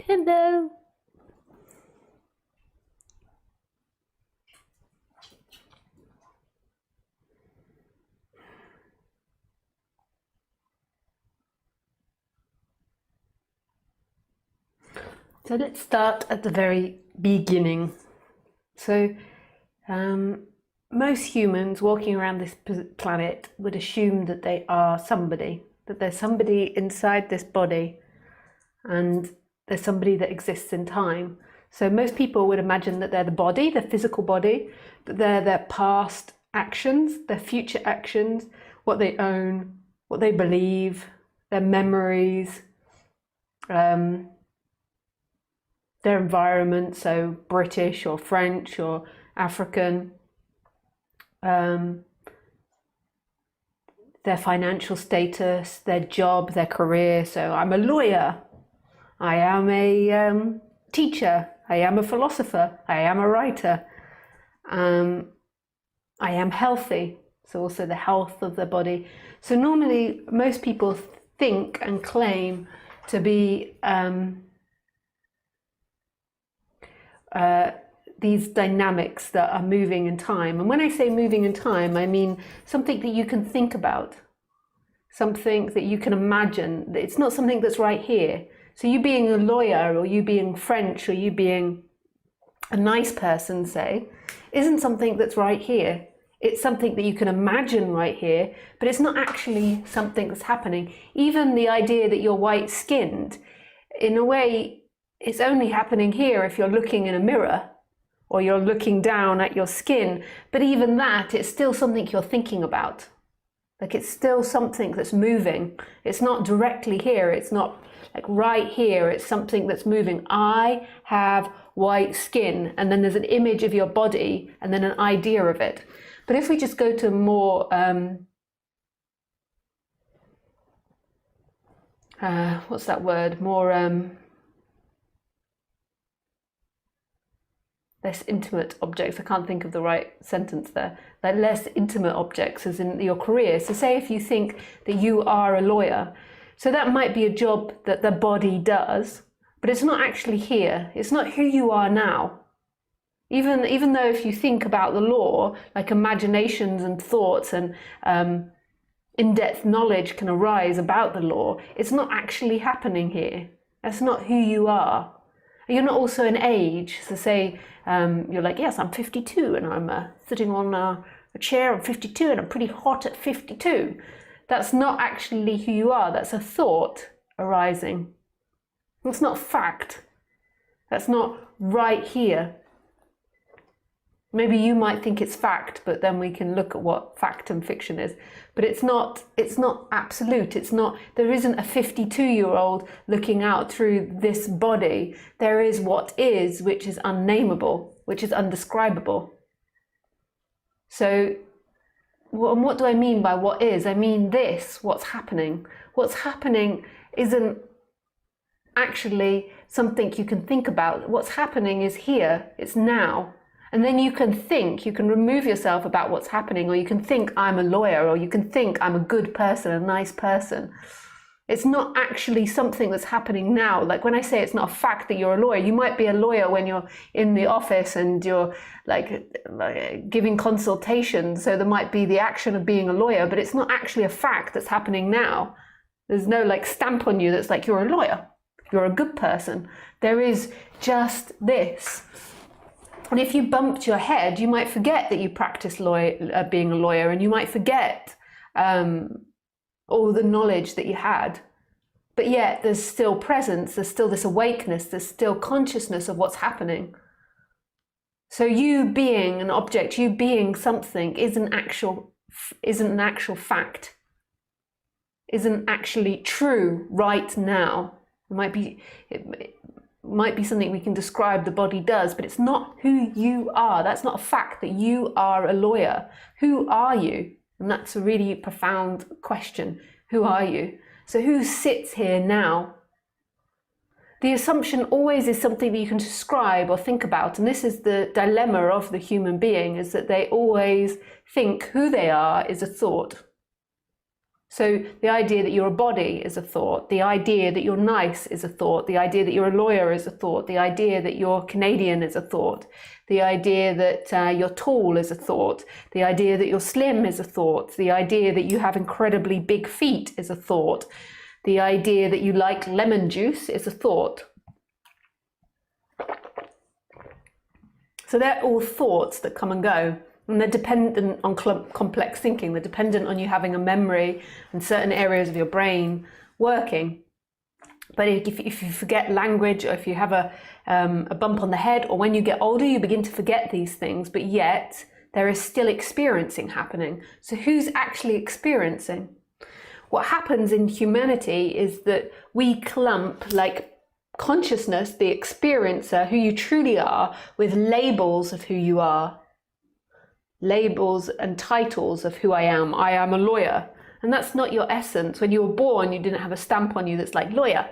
Hello. So let's start at the very beginning. So most humans walking around this planet would assume that they are somebody, that there's somebody inside this body and there's somebody that exists in time. So most people would imagine that they're the body, the physical body, that they're their past actions, their future actions, what they own, what they believe, their memories, their environment, so British or French or African, their financial status, their job, their career. So I'm a lawyer, I am a teacher, I am a philosopher, I am a writer, I am healthy, so also the health of the body. So normally most people think and claim to be these dynamics that are moving in time. And when I say moving in time, I mean something that you can think about, something that you can imagine. It's not something that's right here. So you being a lawyer, or you being French, or you being a nice person, say, isn't something that's right here. It's something that you can imagine right here, but it's not actually something that's happening. Even the idea that you're white-skinned, in a way, it's only happening here if you're looking in a mirror or you're looking down at your skin. But even that, it's still something you're thinking about. Like, it's still something that's moving. It's not directly here. It's not like right here. It's something that's moving. I have white skin, and then there's an image of your body and then an idea of it. But if we just go to more, what's that word? More, less intimate objects. I can't think of the right sentence there. Like less intimate objects, as in your career. So say if you think that you are a lawyer, so that might be a job that the body does, but it's not actually here. It's not who you are now. Even though if you think about the law, like imaginations and thoughts and in-depth knowledge can arise about the law, it's not actually happening here. That's not who you are. You're not also an age. So say you're like, yes, I'm 52 and I'm sitting on a chair, I'm 52 and I'm pretty hot at 52. That's not actually who you are. That's a thought arising. That's not fact. That's not right here. Maybe you might think it's fact, but then we can look at what fact and fiction is. But it's not absolute. It's not, there isn't a 52-year-old looking out through this body. There is what is, which is unnameable, which is undescribable. So, what do I mean by what is? I mean this, what's happening. What's happening isn't actually something you can think about. What's happening is here, it's now. And then you can think, you can remove yourself about what's happening, or you can think I'm a lawyer, or you can think I'm a good person, a nice person. It's not actually something that's happening now. Like when I say it's not a fact that you're a lawyer, you might be a lawyer when you're in the office and you're like giving consultations. So there might be the action of being a lawyer, but it's not actually a fact that's happening now. There's no like stamp on you that's like you're a lawyer, you're a good person. There is just this. And if you bumped your head, you might forget that you practiced being a lawyer, and you might forget all the knowledge that you had. But yet there's still presence, there's still this awakeness, there's still consciousness of what's happening. So you being an object, you being something isn't an actual fact, isn't actually true right now. It might be something we can describe the body does, but it's not who you are. That's not a fact that you are a lawyer. Who are you? And that's a really profound question. Who are you? So who sits here now? The assumption always is something that you can describe or think about. And this is the dilemma of the human being, is that they always think who they are is a thought. So the idea that you're a body is a thought, the idea that you're nice is a thought, the idea that you're a lawyer is a thought, the idea that you're Canadian is a thought, the idea that you're tall is a thought, the idea that you're slim is a thought, the idea that you have incredibly big feet is a thought, the idea that you like lemon juice is a thought. So they're all thoughts that come and go. And they're dependent on complex thinking. They're dependent on you having a memory and certain areas of your brain working. But if you forget language, or if you have a bump on the head, or when you get older, you begin to forget these things, but yet there is still experiencing happening. So who's actually experiencing? What happens in humanity is that we clump like consciousness, the experiencer, who you truly are, with labels of who you are. Labels and titles of who I am. I am a lawyer. And that's not your essence. When you were born, you didn't have a stamp on you that's like lawyer.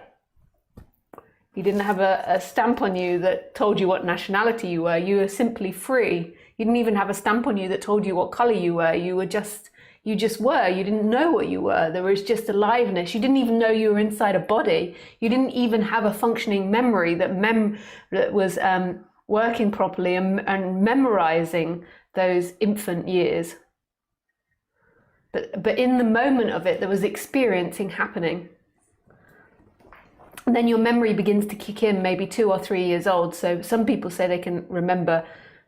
You didn't have a stamp on you that told you what nationality you were. You were simply free. You didn't even have a stamp on you that told you what color you were. You just were. You didn't know what you were. There was just aliveness. You didn't even know you were inside a body. You didn't even have a functioning memory that was working properly and memorizing those infant years. But in the moment of it, there was experiencing happening. And then your memory begins to kick in maybe 2 or 3 years old. So some people say they can remember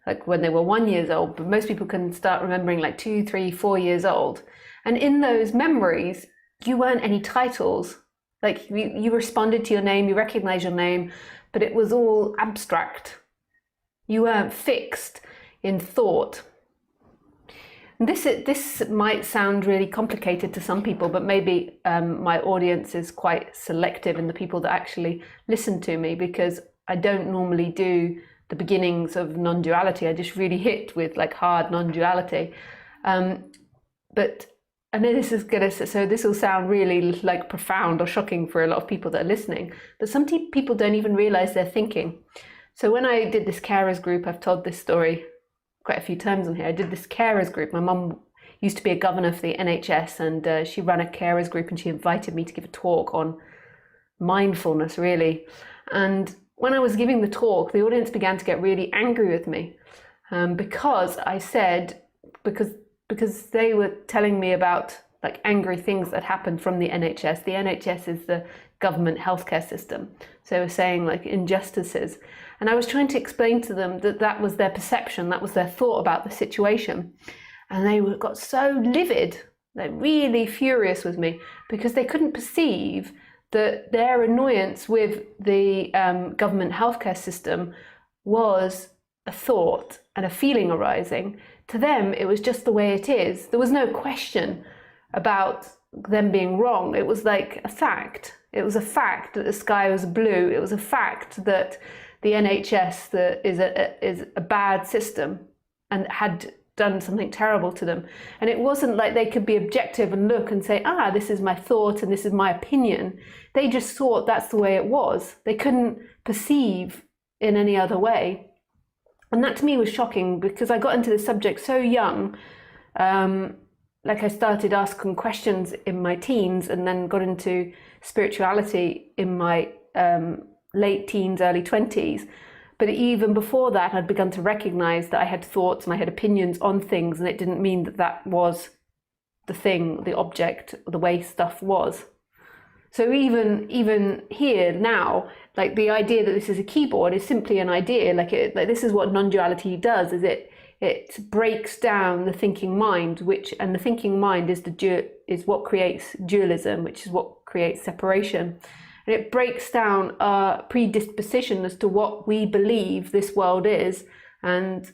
like when they were 1 year old, but most people can start remembering like 2, 3, 4 years old. And in those memories, you weren't any titles. Like you responded to your name, you recognized your name, but it was all abstract. You weren't fixed in thought. And this might sound really complicated to some people, but maybe my audience is quite selective in the people that actually listen to me, because I don't normally do the beginnings of non-duality. I just really hit with like hard non-duality. But I know this is so this will sound really like profound or shocking for a lot of people that are listening, but some people don't even realize they're thinking. So when I did this carers group, I've told this story quite a few times on here. I did this carers group. My mum used to be a governor for the NHS, and she ran a carers group, and she invited me to give a talk on mindfulness, really. And when I was giving the talk, the audience began to get really angry with me because I said, because they were telling me about like angry things that happened from the NHS. The NHS is the government healthcare system. So they were saying like injustices. And I was trying to explain to them that that was their perception, that was their thought about the situation. And they got so livid, like really furious with me, because they couldn't perceive that their annoyance with the government healthcare system was a thought and a feeling arising. To them, it was just the way it is. There was no question about them being wrong. It was like a fact. It was a fact that the sky was blue. It was a fact that the NHS is a bad system and had done something terrible to them. And it wasn't like they could be objective and look and say, this is my thought and this is my opinion. They just thought that's the way it was. They couldn't perceive in any other way. And that to me was shocking, because I got into this subject so young. Like I started asking questions in my teens, and then got into spirituality in my late teens, early 20s. But even before that, I'd begun to recognize that I had thoughts and I had opinions on things, and it didn't mean that that was the thing, the object, the way stuff was. So even here now, like the idea that this is a keyboard is simply an idea. Like this is what non-duality does, is it breaks down the thinking mind, and the thinking mind is what creates dualism, which is what creates separation. And it breaks down our predisposition as to what we believe this world is, and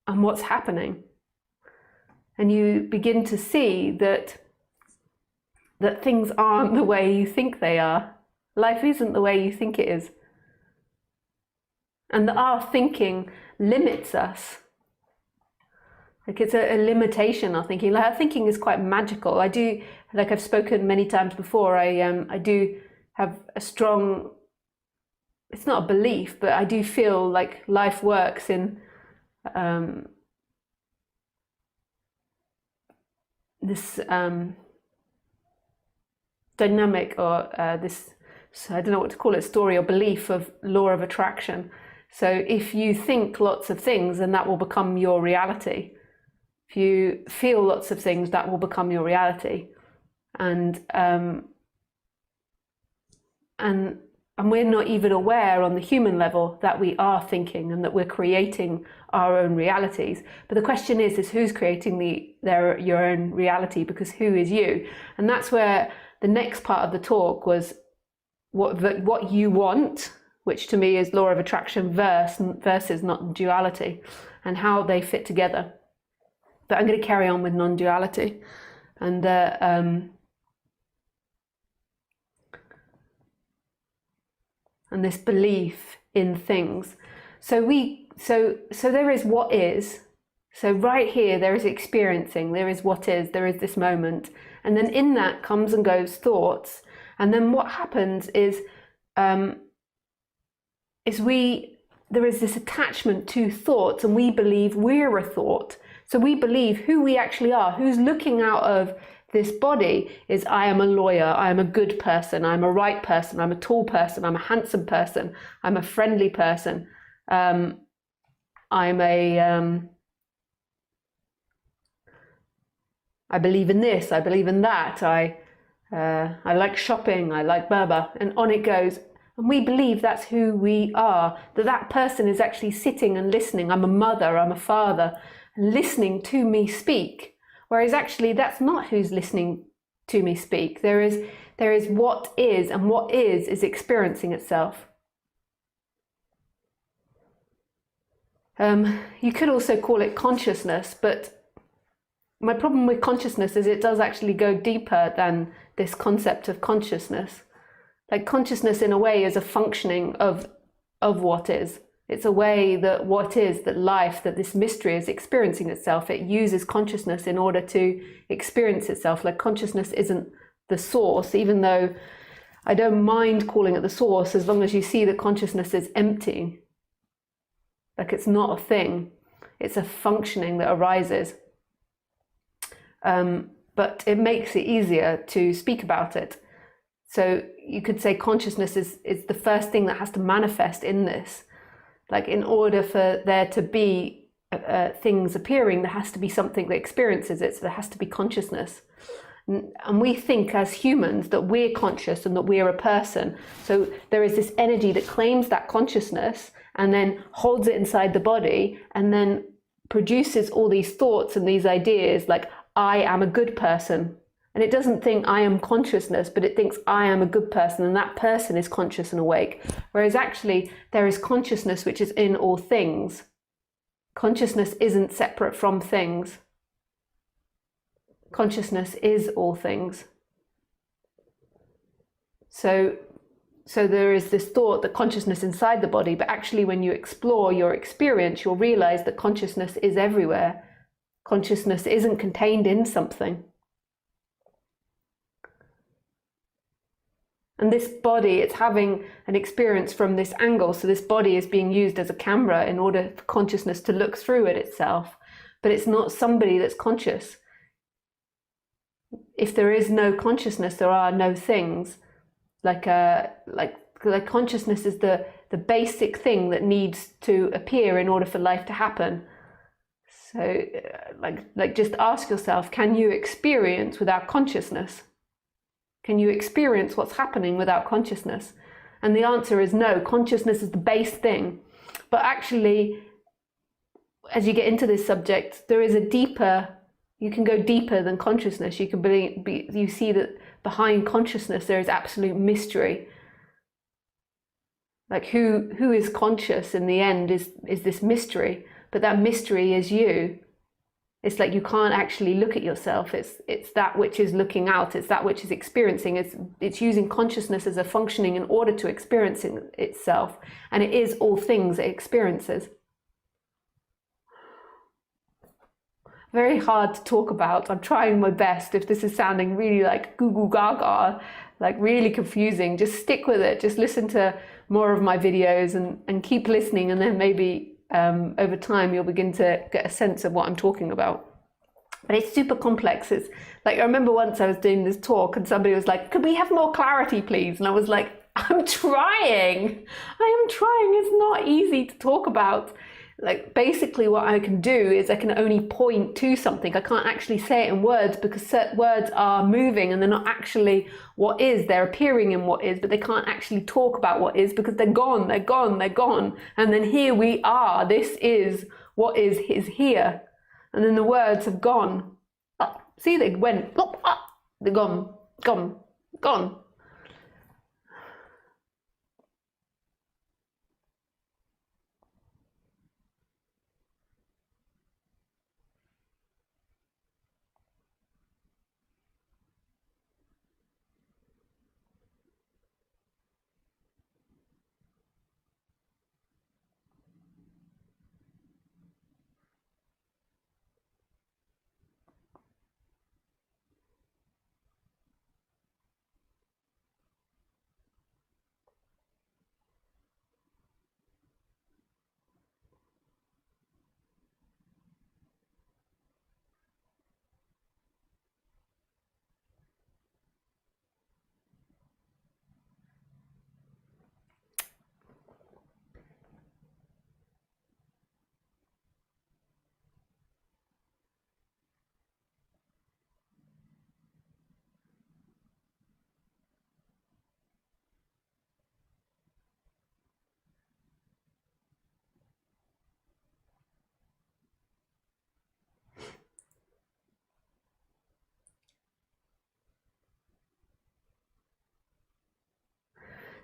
what's happening. And you begin to see that things aren't the way you think they are. Life isn't the way you think it is. And our thinking limits us. Like it's a limitation, our thinking. Like our thinking is quite magical. I do, like I've spoken many times before, I do have a strong, it's not a belief, but I do feel like life works in this dynamic, or this, I don't know what to call it, story or belief of law of attraction. So if you think lots of things, then that will become your reality. If you feel lots of things, that will become your reality. And we're not even aware on the human level that we are thinking and that we're creating our own realities. But the question is who's creating your own reality, because who is you? And that's where the next part of the talk was what you want, which to me is law of attraction versus non-duality, and how they fit together. But I'm going to carry on with non-duality. And this belief in things. So there is what is. So right here there is experiencing, there is what is, there is this moment, and then in that comes and goes thoughts. And then what happens is there is this attachment to thoughts, and we believe we're a thought. So we believe who we actually are, who's looking out of this body is, I am a lawyer, I am a good person, I'm a right person, I'm a tall person, I'm a handsome person, I'm a friendly person, I believe in this, I believe in that, I like shopping, I like blah, and on it goes. And we believe that's who we are, that person is actually sitting and listening. I'm a mother, I'm a father, listening to me speak. Whereas actually that's not who's listening to me speak. There is what is, and what is experiencing itself. You could also call it consciousness, but my problem with consciousness is it does actually go deeper than this concept of consciousness. Like consciousness in a way is a functioning of what is. It's a way that what is, that life, that this mystery is experiencing itself. It uses consciousness in order to experience itself. Like consciousness isn't the source, even though I don't mind calling it the source, as long as you see that consciousness is empty. Like it's not a thing. It's a functioning that arises. But it makes it easier to speak about it. So you could say consciousness is the first thing that has to manifest in this. Like in order for there to be things appearing, there has to be something that experiences it. So there has to be consciousness. And we think as humans that we're conscious and that we're a person. So there is this energy that claims that consciousness and then holds it inside the body and then produces all these thoughts and these ideas like, I am a good person. And it doesn't think I am consciousness, but it thinks I am a good person, and that person is conscious and awake. Whereas actually there is consciousness which is in all things. Consciousness isn't separate from things. Consciousness is all things. So there is this thought that consciousness inside the body, but actually when you explore your experience, you'll realize that consciousness is everywhere. Consciousness isn't contained in something. And this body, it's having an experience from this angle. So this body is being used as a camera in order for consciousness to look through at itself. But it's not somebody that's conscious. If there is no consciousness, there are no things. Like consciousness is the basic thing that needs to appear in order for life to happen. So like just ask yourself, can you experience without consciousness? Can you experience what's happening without consciousness? And the answer is no. Consciousness is the base thing. But actually, as you get into this subject, there is you can go deeper than consciousness. You can you see that behind consciousness there is absolute mystery. Like who is conscious in the end is this mystery, but that mystery is you. It's like you can't actually look at yourself. It's that which is looking out. It's that which is experiencing. It's using consciousness as a functioning in order to experience itself. And it is all things it experiences. Very hard to talk about. I'm trying my best. If this is sounding really like goo goo gaga, like really confusing, just stick with it. Just listen to more of my videos and keep listening, and then maybe over time you'll begin to get a sense of what I'm talking about. but it's super complex. It's like, I remember once I was doing this talk and somebody was like, could we have more clarity, please? And I was like, I'm trying. I am trying. It's not easy to talk about. Like, basically what I can do is I can only point to something. I can't actually say it in words because certain words are moving and they're not actually what is. They're appearing in what is, but they can't actually talk about what is because they're gone, they're gone, they're gone. And then here we are. This is what is here. And then the words have gone. Oh, see, they went, they're gone, gone, gone.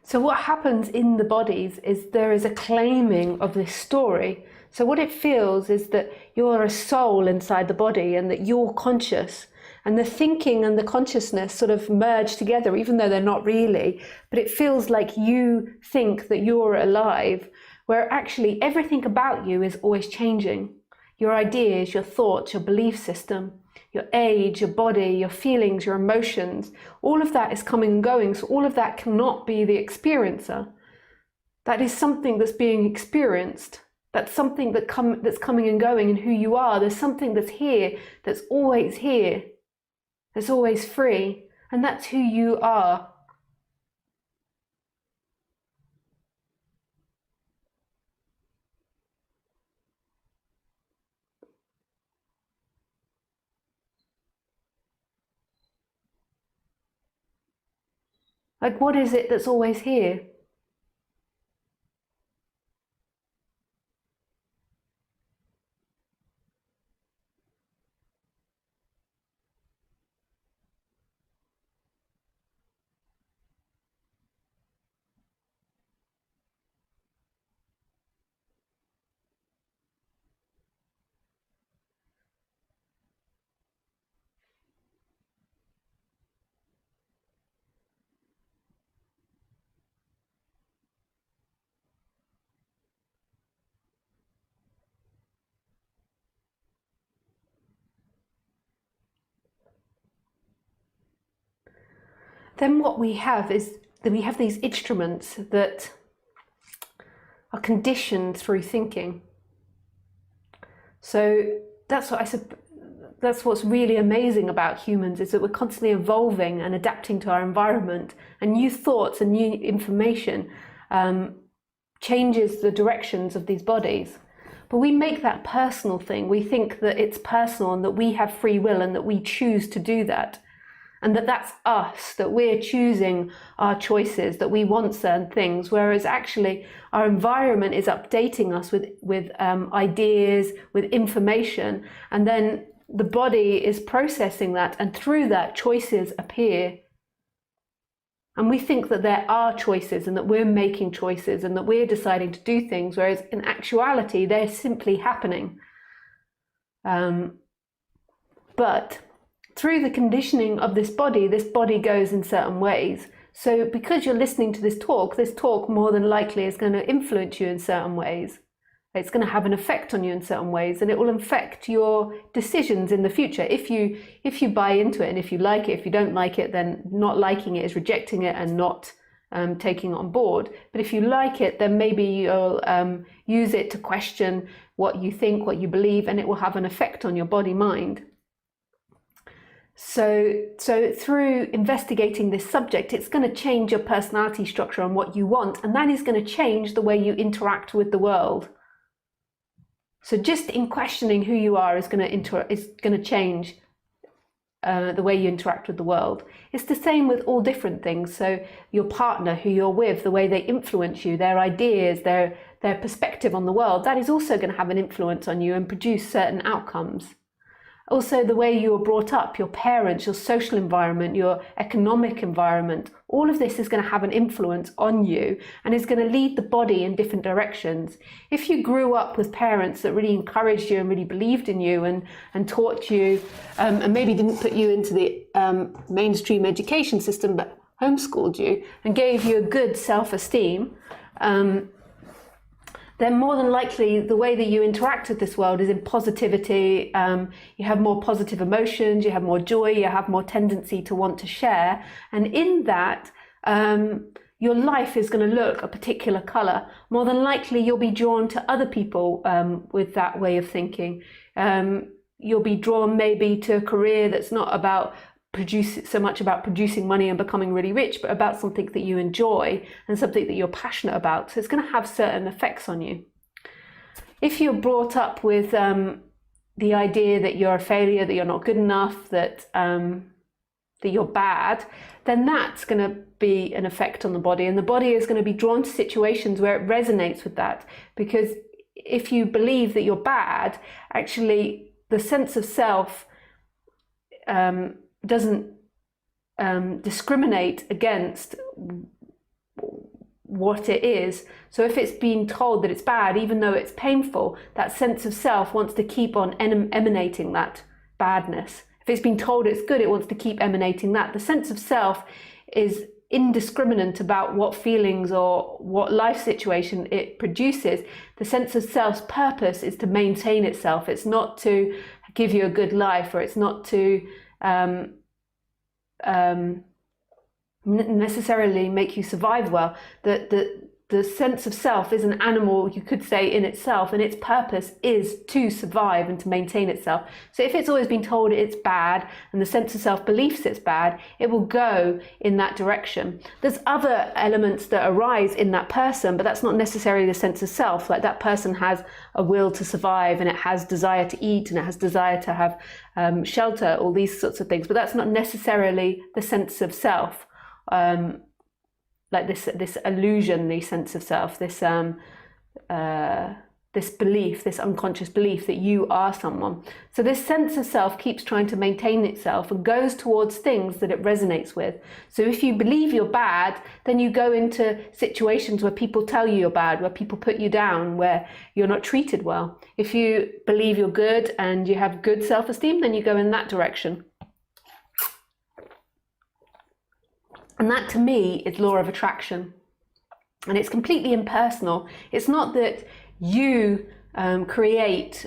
So what happens in the bodies is there is a claiming of this story. So what it feels is that you're a soul inside the body and that you're conscious, and the thinking and the consciousness sort of merge together, even though they're not really. But it feels like you think that you're alive, where actually everything about you is always changing. Your ideas, your thoughts, your belief system, your age, your body, your feelings, your emotions, all of that is coming and going. So all of that cannot be the experiencer. That is something that's being experienced. That's something that's coming and going in who you are. There's something that's here, that's always here, that's always free, and that's who you are. Like, what is it that's always here? Then what we have is that we have these instruments that are conditioned through thinking. So that's what's really amazing about humans, is that we're constantly evolving and adapting to our environment, and new thoughts and new information changes the directions of these bodies. But we make that personal thing. We think that it's personal and that we have free will and that we choose to do that. And that's us, that we're choosing our choices, that we want certain things, whereas actually our environment is updating us with ideas, with information, and then the body is processing that, and through that choices appear. And we think that there are choices and that we're making choices and that we're deciding to do things, whereas in actuality they're simply happening. But through the conditioning of this body goes in certain ways. So because you're listening to this talk more than likely is going to influence you in certain ways. It's going to have an effect on you in certain ways, and it will affect your decisions in the future. If you buy into it and if you like it, if you don't like it, then not liking it is rejecting it and not taking it on board. But if you like it, then maybe you'll use it to question what you think, what you believe, and it will have an effect on your body mind. So through investigating this subject, it's going to change your personality structure and what you want, and that is going to change the way you interact with the world. So just in questioning who you are is going to change the way you interact with the world. It's the same with all different things. So your partner, who you're with, the way they influence you, their ideas, their perspective on the world, that is also going to have an influence on you and produce certain outcomes. Also, the way you were brought up, your parents, your social environment, your economic environment, all of this is going to have an influence on you and is going to lead the body in different directions. If you grew up with parents that really encouraged you and really believed in you and taught you, and maybe didn't put you into the mainstream education system, but homeschooled you and gave you a good self-esteem, then more than likely the way that you interact with this world is in positivity. You have more positive emotions, you have more joy, you have more tendency to want to share. And in that, your life is going to look a particular color. More than likely, you'll be drawn to other people with that way of thinking. You'll be drawn maybe to a career that's not about so much about producing money and becoming really rich, but about something that you enjoy and something that you're passionate about. So it's going to have certain effects on you. If you're brought up with the idea that you're a failure, that you're not good enough, that you're bad, then that's going to be an effect on the body, and the body is going to be drawn to situations where it resonates with that. Because if you believe that you're bad, actually the sense of self doesn't discriminate against what it is. So if it's being told that it's bad, even though it's painful, that sense of self wants to keep on emanating that badness. If it's been told it's good, it wants to keep emanating that. The sense of self is indiscriminate about what feelings or what life situation it produces. The sense of self's purpose is to maintain itself. It's not to give you a good life, or it's not to necessarily make you survive well. The sense of self is an animal, you could say, in itself, and its purpose is to survive and to maintain itself. So if it's always been told it's bad and the sense of self believes it's bad, it will go in that direction. There's other elements that arise in that person, but that's not necessarily the sense of self. Like, that person has a will to survive, and it has desire to eat, and it has desire to have shelter, all these sorts of things, but that's not necessarily the sense of self. Like this illusion, the sense of self, this belief, this unconscious belief that you are someone. So this sense of self keeps trying to maintain itself and goes towards things that it resonates with. So if you believe you're bad, then you go into situations where people tell you you're bad, where people put you down, where you're not treated well. If you believe you're good and you have good self-esteem, then you go in that direction. And that, to me, is law of attraction. And it's completely impersonal. It's not that you create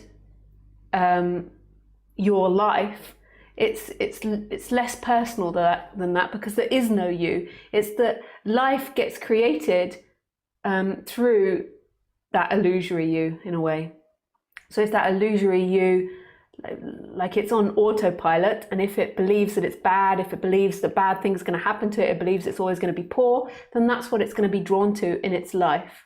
your life. It's less personal than that, because there is no you. It's that life gets created through that illusory you, in a way. So it's that illusory you, like it's on autopilot, and if it believes that it's bad, if it believes that bad things are going to happen to it, it believes it's always going to be poor, then that's what it's going to be drawn to in its life.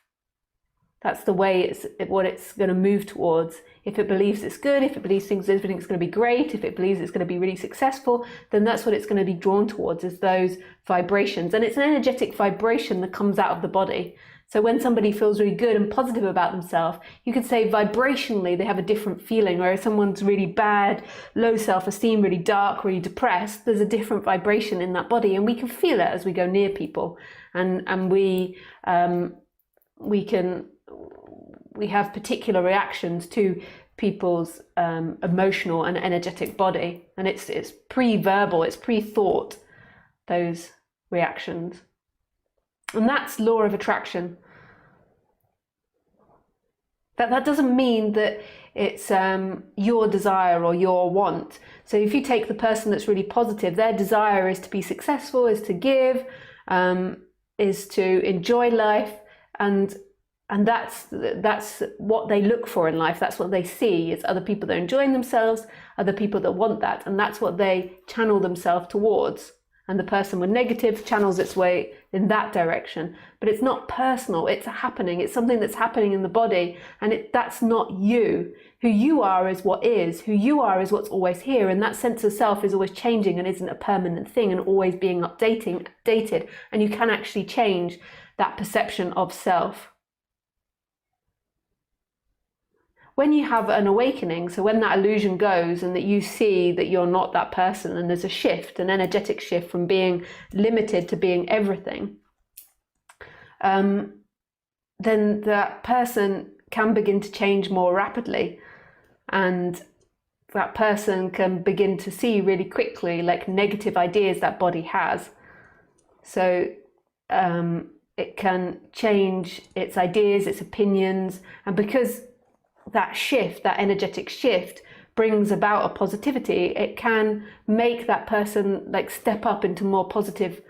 That's the way what it's going to move towards. If it believes it's good, if it believes everything's going to be great, if it believes it's going to be really successful, then that's what it's going to be drawn towards, is those vibrations. And it's an energetic vibration that comes out of the body. So when somebody feels really good and positive about themselves, you could say vibrationally they have a different feeling. Or if someone's really bad, low self-esteem, really dark, really depressed, there's a different vibration in that body, and we can feel it as we go near people. And we have particular reactions to people's emotional and energetic body, and it's pre-verbal, it's pre-thought, those reactions. And that's law of attraction. That doesn't mean that it's your desire or your want. So if you take the person that's really positive, their desire is to be successful, is to give, is to enjoy life, and and that's what they look for in life. That's what they see. It's other people that are enjoying themselves, other people that want that, and that's what they channel themselves towards. And the person with negative channels its way in that direction. But it's not personal, it's a happening. It's something that's happening in the body, and that's not you. Who you are is what is. Who you are is what's always here, and that sense of self is always changing and isn't a permanent thing and always being updated. And you can actually change that perception of self. When you have an awakening, so when that illusion goes and that you see that you're not that person, and there's a shift, an energetic shift from being limited to being everything, then that person can begin to change more rapidly, and that person can begin to see really quickly like negative ideas that body has. So it can change its ideas, its opinions, and because that shift, that energetic shift, brings about a positivity, it can make that person like step up into more positive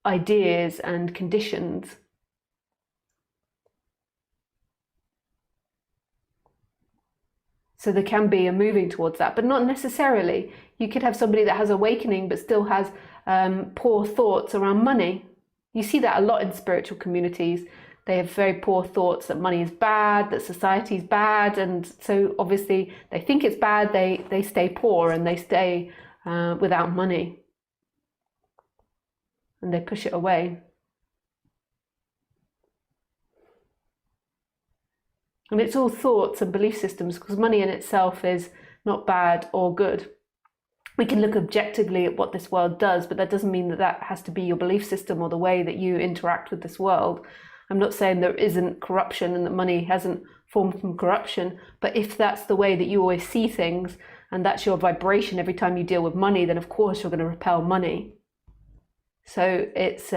ideas and conditions. So there can be a moving towards that, but not necessarily. You could have somebody that has awakening but still has poor thoughts around money. You see that a lot in spiritual communities. They have very poor thoughts that money is bad, that society is bad, and so obviously they think it's bad, they stay poor and they stay without money, and they push it away. And it's all thoughts and belief systems, because money in itself is not bad or good. We can look objectively at what this world does, but that doesn't mean that that has to be your belief system or the way that you interact with this world. I'm not saying there isn't corruption and that money hasn't formed from corruption, but if that's the way that you always see things and that's your vibration every time you deal with money, then of course you're going to repel money. So it's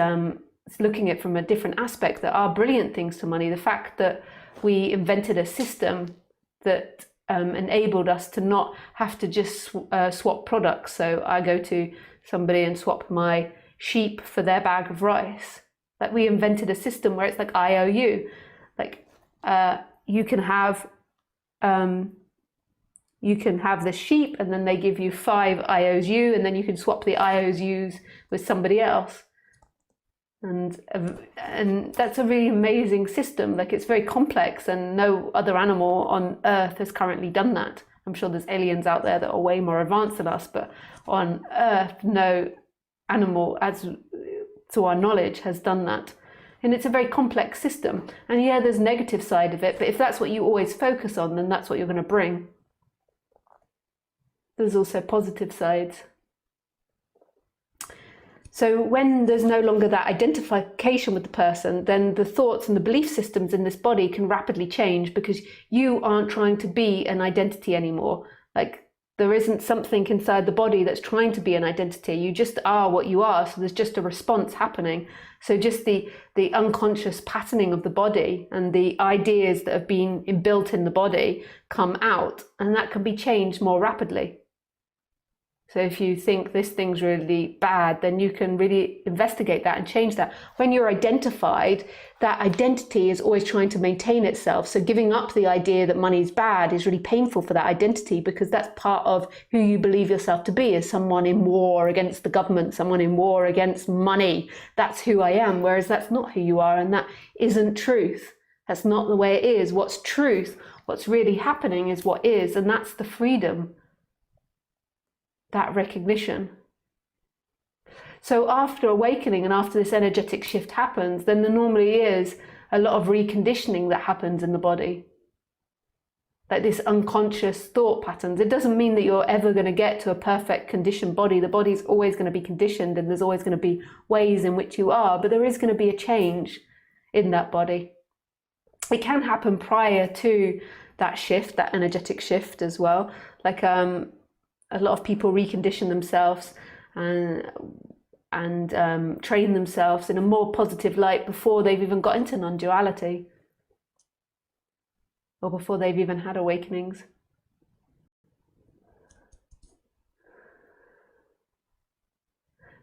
looking at it from a different aspect. There are brilliant things to money. The fact that we invented a system that enabled us to not have to just swap products. So I go to somebody and swap my sheep for their bag of rice. Like we invented a system where it's like IOU, like you can have the sheep and then they give you 5 IOU and then you can swap the IOUs with somebody else, and that's a really amazing system. Like it's very complex and no other animal on Earth has currently done that. I'm sure there's aliens out there that are way more advanced than us, but on Earth no animal, as to our knowledge, has done that. And it's a very complex system. And yeah, there's negative side of it, but if that's what you always focus on, then that's what you're going to bring. There's also positive sides. So when there's no longer that identification with the person, then the thoughts and the belief systems in this body can rapidly change, because you aren't trying to be an identity anymore. Like there isn't something inside the body that's trying to be an identity. You just are what you are. So there's just a response happening. So just the unconscious patterning of the body and the ideas that have been inbuilt in the body come out, and that can be changed more rapidly. So if you think this thing's really bad, then you can really investigate that and change that. When you're identified, that identity is always trying to maintain itself. So giving up the idea that money is bad is really painful for that identity, because that's part of who you believe yourself to be, as someone in war against the government, someone in war against money. That's who I am, whereas that's not who you are, and that isn't truth. That's not the way it is. What's truth, what's really happening is what is, and that's the freedom. That recognition. So after awakening and after this energetic shift happens, then there normally is a lot of reconditioning that happens in the body. Like this unconscious thought patterns. It doesn't mean that you're ever going to get to a perfect conditioned body. The body's always going to be conditioned and there's always going to be ways in which you are, but there is going to be a change in that body. It can happen prior to that shift, that energetic shift as well. Like a lot of people recondition themselves and train themselves in a more positive light before they've even got into non-duality, or before they've even had awakenings.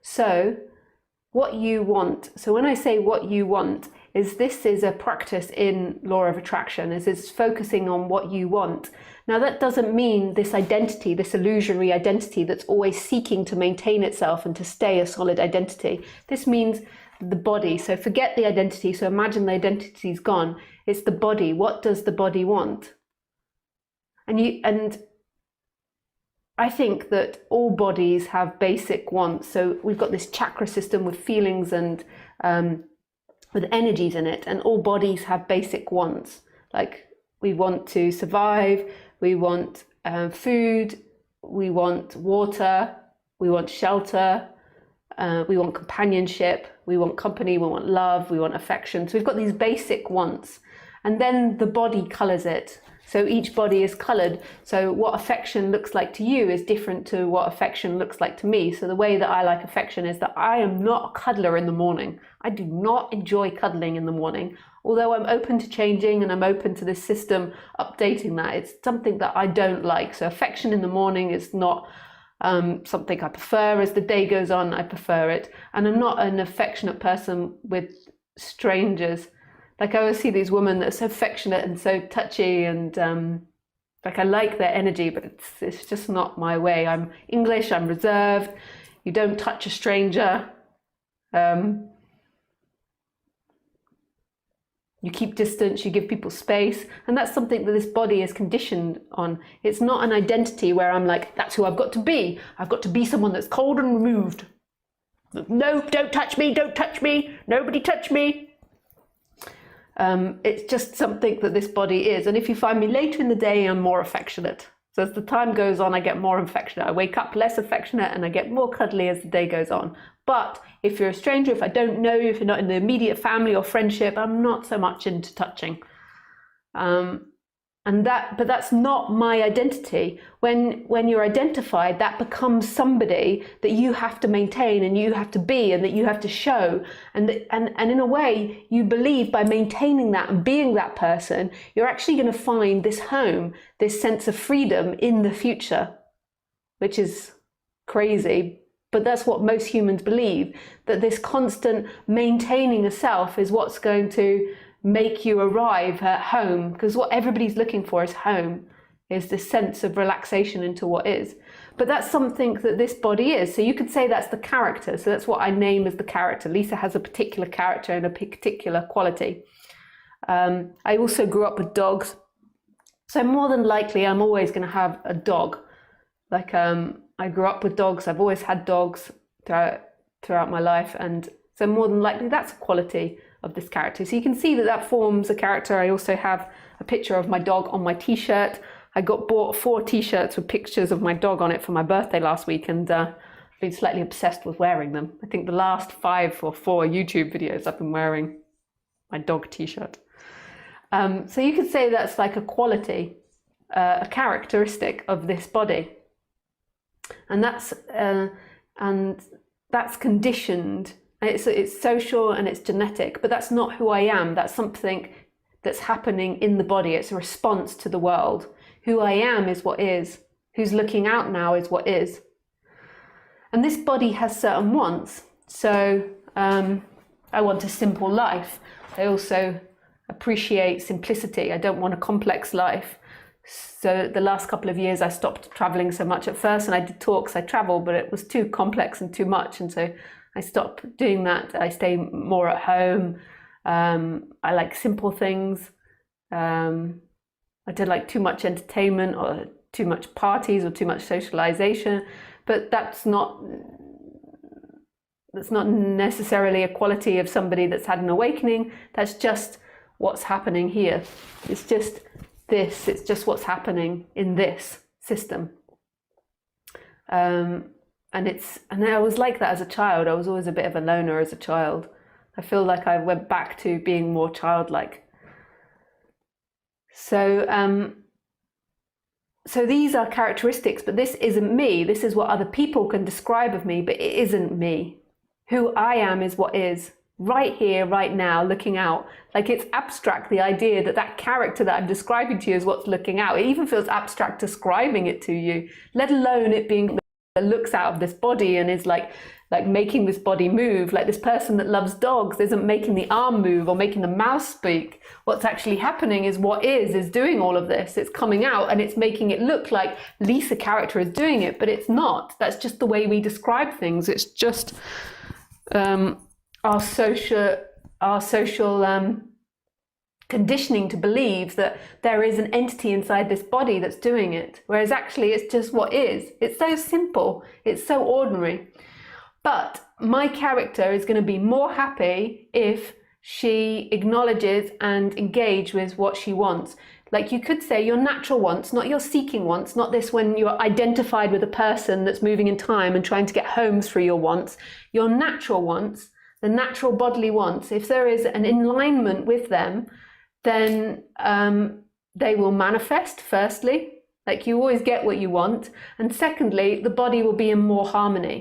So what you want. So when I say what you want, this is a practice in law of attraction, is it's focusing on what you want. Now that doesn't mean this identity, this illusory identity that's always seeking to maintain itself and to stay a solid identity. This means the body. So forget the identity. So imagine the identity's gone. It's the body. What does the body want? And I think that all bodies have basic wants. So we've got this chakra system with feelings and with energies in it, and all bodies have basic wants. Like we want to survive, we want food, we want water, we want shelter, we want companionship, we want company, we want love, we want affection. So we've got these basic wants, and then the body colors it. So each body is colored. So what affection looks like to you is different to what affection looks like to me. So the way that I like affection is that I am not a cuddler in the morning. I do not enjoy cuddling in the morning. Although I'm open to changing and I'm open to this system updating that, it's something that I don't like. So affection in the morning is not something I prefer. As the day goes on, I prefer it. And I'm not an affectionate person with strangers. Like I always see these women that are so affectionate and so touchy, and like I like their energy, but it's just not my way. I'm English, I'm reserved. You don't touch a stranger. You keep distance, you give people space, and that's something that this body is conditioned on. It's not an identity where I'm like, that's who I've got to be. I've got to be someone that's cold and removed. No, don't touch me, nobody touch me. It's just something that this body is. And if you find me later in the day, I'm more affectionate. So as the time goes on, I get more affectionate. I wake up less affectionate and I get more cuddly as the day goes on. But if you're a stranger, if I don't know you, if you're not in the immediate family or friendship, I'm not so much into touching. But that's not my identity. When you're identified, that becomes somebody that you have to maintain and you have to be and that you have to show. And in a way, you believe by maintaining that and being that person, you're actually going to find this home, this sense of freedom in the future, which is crazy. But that's what most humans believe, that this constant maintaining a self is what's going to make you arrive at home, because what everybody's looking for is home, is this sense of relaxation into what is. But that's something that this body is. So you could say that's the character. So that's what I name as the character. Lisa has a particular character and a particular quality. I also grew up with dogs. So more than likely, I'm always going to have a dog. Like I grew up with dogs. I've always had dogs throughout my life. And so more than likely, that's a quality of this character. So you can see that that forms a character. I also have a picture of my dog on my t-shirt. I bought 4 t-shirts with pictures of my dog on it for my birthday last week, and I've been slightly obsessed with wearing them. I think the last 5 or 4 YouTube videos I've been wearing my dog t-shirt. So you could say that's like a quality, a characteristic of this body. And that's conditioned. It's social and it's genetic, but that's not who I am. That's something that's happening in the body. It's a response to the world. Who I am is what is. Who's looking out now is what is. And this body has certain wants. So I want a simple life. I also appreciate simplicity. I don't want a complex life. So the last couple of years I stopped traveling so much. At first, and I did talks, I traveled, but it was too complex and too much. And so I stopped doing that. I stay more at home. I like simple things. I don't like too much entertainment or too much parties or too much socialization. But that's not necessarily a quality of somebody that's had an awakening. That's just what's happening here. It's just this. It's just what's happening in this system. And I was like that as a child. I was always a bit of a loner as a child. I feel like I went back to being more childlike. So these are characteristics, but this isn't me. This is what other people can describe of me, but it isn't me. Who I am is what is. Right here, right now, looking out. Like it's abstract, the idea that character that I'm describing to you is what's looking out. It even feels abstract describing it to you, let alone it being that looks out of this body and is like like making this body move. Like this person that loves dogs isn't making the arm move or making the mouth speak. What's actually happening is what is doing all of this. It's coming out and it's making it look like Lisa character is doing it, but it's not. That's just the way we describe things. It's just our social conditioning to believe that there is an entity inside this body that's doing it, whereas actually it's just what is. It's so simple, it's so ordinary. But my character is going to be more happy if she acknowledges and engages with what she wants. Like you could say your natural wants, not your seeking wants, not this when you're identified with a person that's moving in time and trying to get home through your wants. Your natural wants, the natural bodily wants, if there is an alignment with them, then they will manifest, firstly, like you always get what you want, and secondly, the body will be in more harmony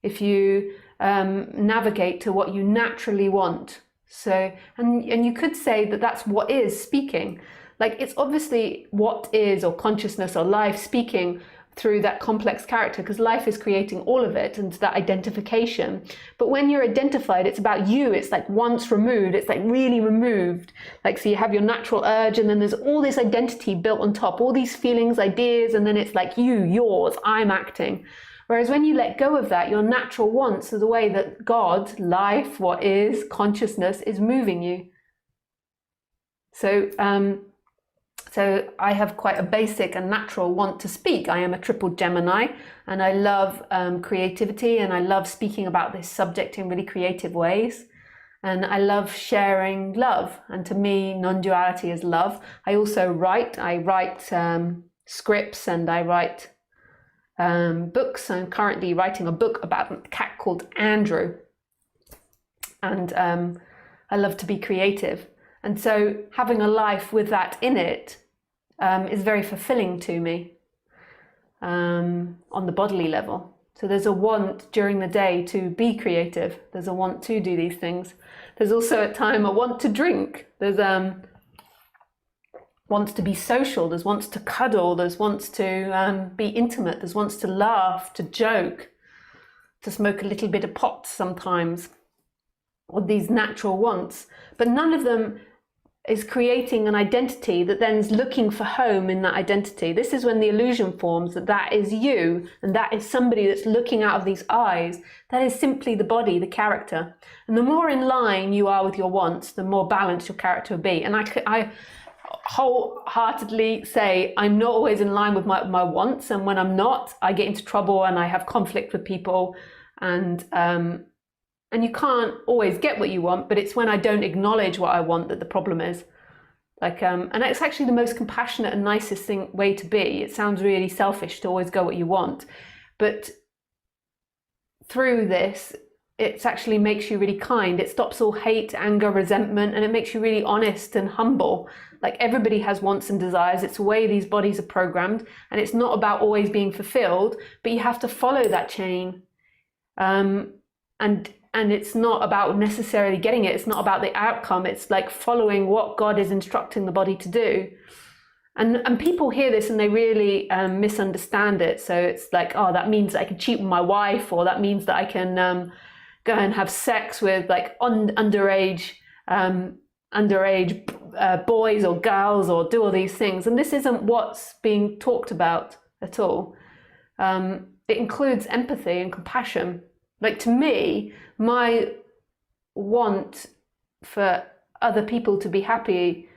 if you navigate to what you naturally want. So, and you could say that that's what is speaking. Like it's obviously what is, or consciousness or life speaking through that complex character, because life is creating all of it and that identification. But when you're identified, it's about you. It's like once removed, it's like really removed. Like, so you have your natural urge and then there's all this identity built on top, all these feelings, ideas, and then it's like you, yours, I'm acting. Whereas when you let go of that, your natural wants are the way that God, life, what is, consciousness is moving you. So I have quite a basic and natural want to speak. I am a triple Gemini and I love creativity, and I love speaking about this subject in really creative ways. And I love sharing love. And to me, non-duality is love. I also write. I write scripts and I write books. I'm currently writing a book about a cat called Andrew. And I love to be creative. And so having a life with that in it is very fulfilling to me on the bodily level. So there's a want during the day to be creative. There's a want to do these things. There's also at time a want to drink. There's wants to be social. There's wants to cuddle. There's wants to be intimate. There's wants to laugh, to joke, to smoke a little bit of pot sometimes. Or these natural wants. But none of them is creating an identity that then is looking for home in that identity. This is when the illusion forms that that is you and that is somebody that's looking out of these eyes. That is simply the body, the character. And the more in line you are with your wants, the more balanced your character will be. And I wholeheartedly say I'm not always in line with my wants, and when I'm not, I get into trouble and I have conflict with people, and you can't always get what you want, but it's when I don't acknowledge what I want that the problem is. Like, and it's actually the most compassionate and nicest way to be. It sounds really selfish to always go what you want, but through this, it actually makes you really kind. It stops all hate, anger, resentment, and it makes you really honest and humble. Like everybody has wants and desires. It's the way these bodies are programmed, and it's not about always being fulfilled, but you have to follow that chain. And it's not about necessarily getting it. It's not about the outcome. It's like following what God is instructing the body to do. And people hear this and they really misunderstand it. So it's like, oh, that means that I can cheat with my wife, or that means that I can go and have sex with like underage boys or girls, or do all these things. And this isn't what's being talked about at all. It includes empathy and compassion. Like to me, my want for other people to be happy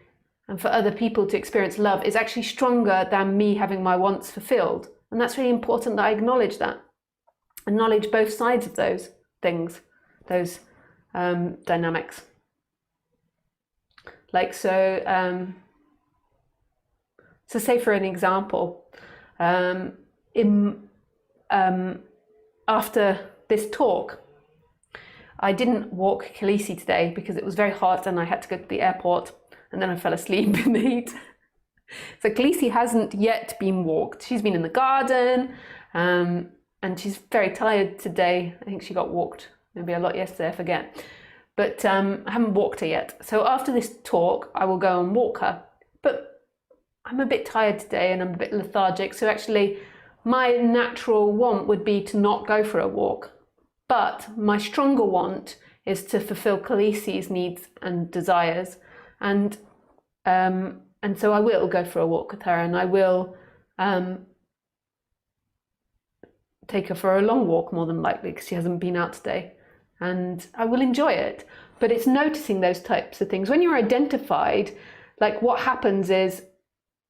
and for other people to experience love is actually stronger than me having my wants fulfilled. And that's really important that I acknowledge that. Acknowledge both sides of those things, those dynamics. Like, so say for an example, after this talk, I didn't walk Khaleesi today because it was very hot and I had to go to the airport, and then I fell asleep in the heat. So Khaleesi hasn't yet been walked. She's been in the garden, and she's very tired today. I think she got walked maybe a lot yesterday, I forget. But I haven't walked her yet. So after this talk, I will go and walk her. But I'm a bit tired today and I'm a bit lethargic. So actually, my natural want would be to not go for a walk. But my stronger want is to fulfill Khaleesi's needs and desires, and so I will go for a walk with her, and I will take her for a long walk, more than likely, because she hasn't been out today, and I will enjoy it. But it's noticing those types of things. When you're identified, like, what happens is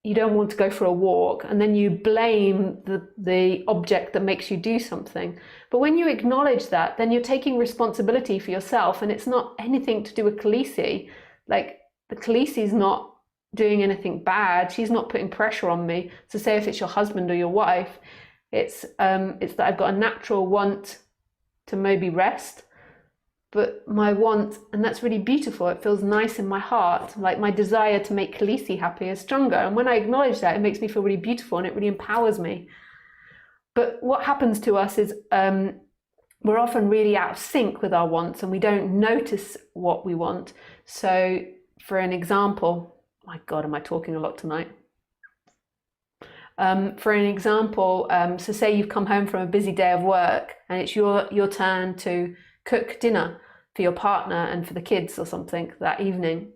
you don't want to go for a walk, and then you blame the object that makes you do something. But when you acknowledge that, then you're taking responsibility for yourself, and it's not anything to do with Khaleesi. Like, the Khaleesi's not doing anything bad. She's not putting pressure on me. So say if it's your husband or your wife, it's that I've got a natural want to maybe rest, but my want, and that's really beautiful, it feels nice in my heart, like my desire to make Khaleesi happy is stronger. And when I acknowledge that, it makes me feel really beautiful, and it really empowers me. But what happens to us is we're often really out of sync with our wants, and we don't notice what we want. So for an example, my God, am I talking a lot tonight? For an example, so say you've come home from a busy day of work, and it's your turn to cook dinner for your partner and for the kids or something that evening.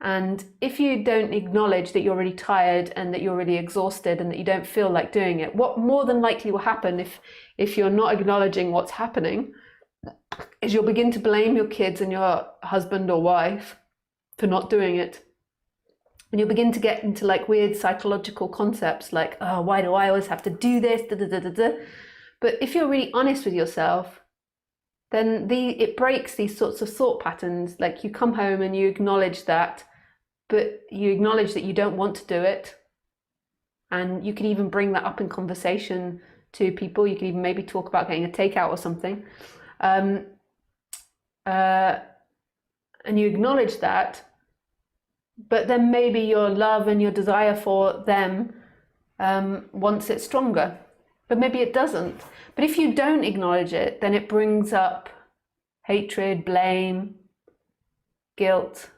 And if you don't acknowledge that you're really tired and that you're really exhausted and that you don't feel like doing it, what more than likely will happen if you're not acknowledging what's happening is you'll begin to blame your kids and your husband or wife for not doing it. And you'll begin to get into like weird psychological concepts like, oh, why do I always have to do this? Da, da, da, da, da. But if you're really honest with yourself, then it breaks these sorts of thought patterns. Like, you come home and you acknowledge that, but you acknowledge that you don't want to do it. And you can even bring that up in conversation to people. You can even maybe talk about getting a takeout or something. And you acknowledge that, but then maybe your love and your desire for them wants it stronger, but maybe it doesn't. But if you don't acknowledge it, then it brings up hatred, blame, guilt,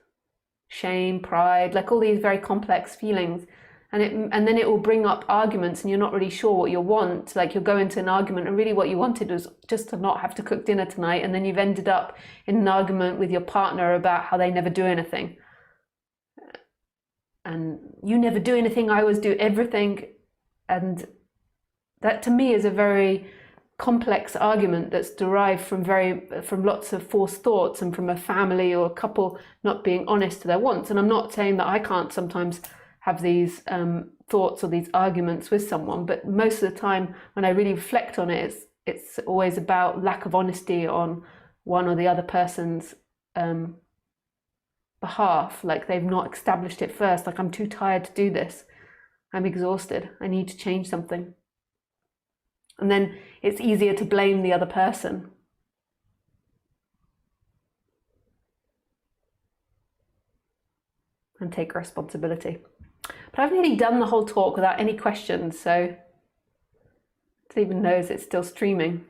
shame, pride, like all these very complex feelings. And then it will bring up arguments, and you're not really sure what you want. Like, you'll go into an argument and really what you wanted was just to not have to cook dinner tonight, and then you've ended up in an argument with your partner about how they never do anything. And you never do anything, I always do everything. And that to me is a very complex argument that's derived from lots of forced thoughts and from a family or a couple not being honest to their wants. And I'm not saying that I can't sometimes have these thoughts or these arguments with someone, but most of the time when I really reflect on it, it's always about lack of honesty on one or the other person's behalf. Like, they've not established it first. Like, I'm too tired to do this, I'm exhausted, I need to change something. And then it's easier to blame the other person. And take responsibility. But I've nearly done the whole talk without any questions, so it even knows it's still streaming.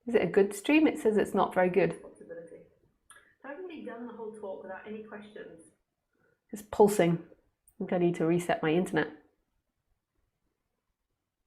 Is it a good stream? It says it's not very good. I've nearly done the whole talk without any questions. It's pulsing. I think I need to reset my internet.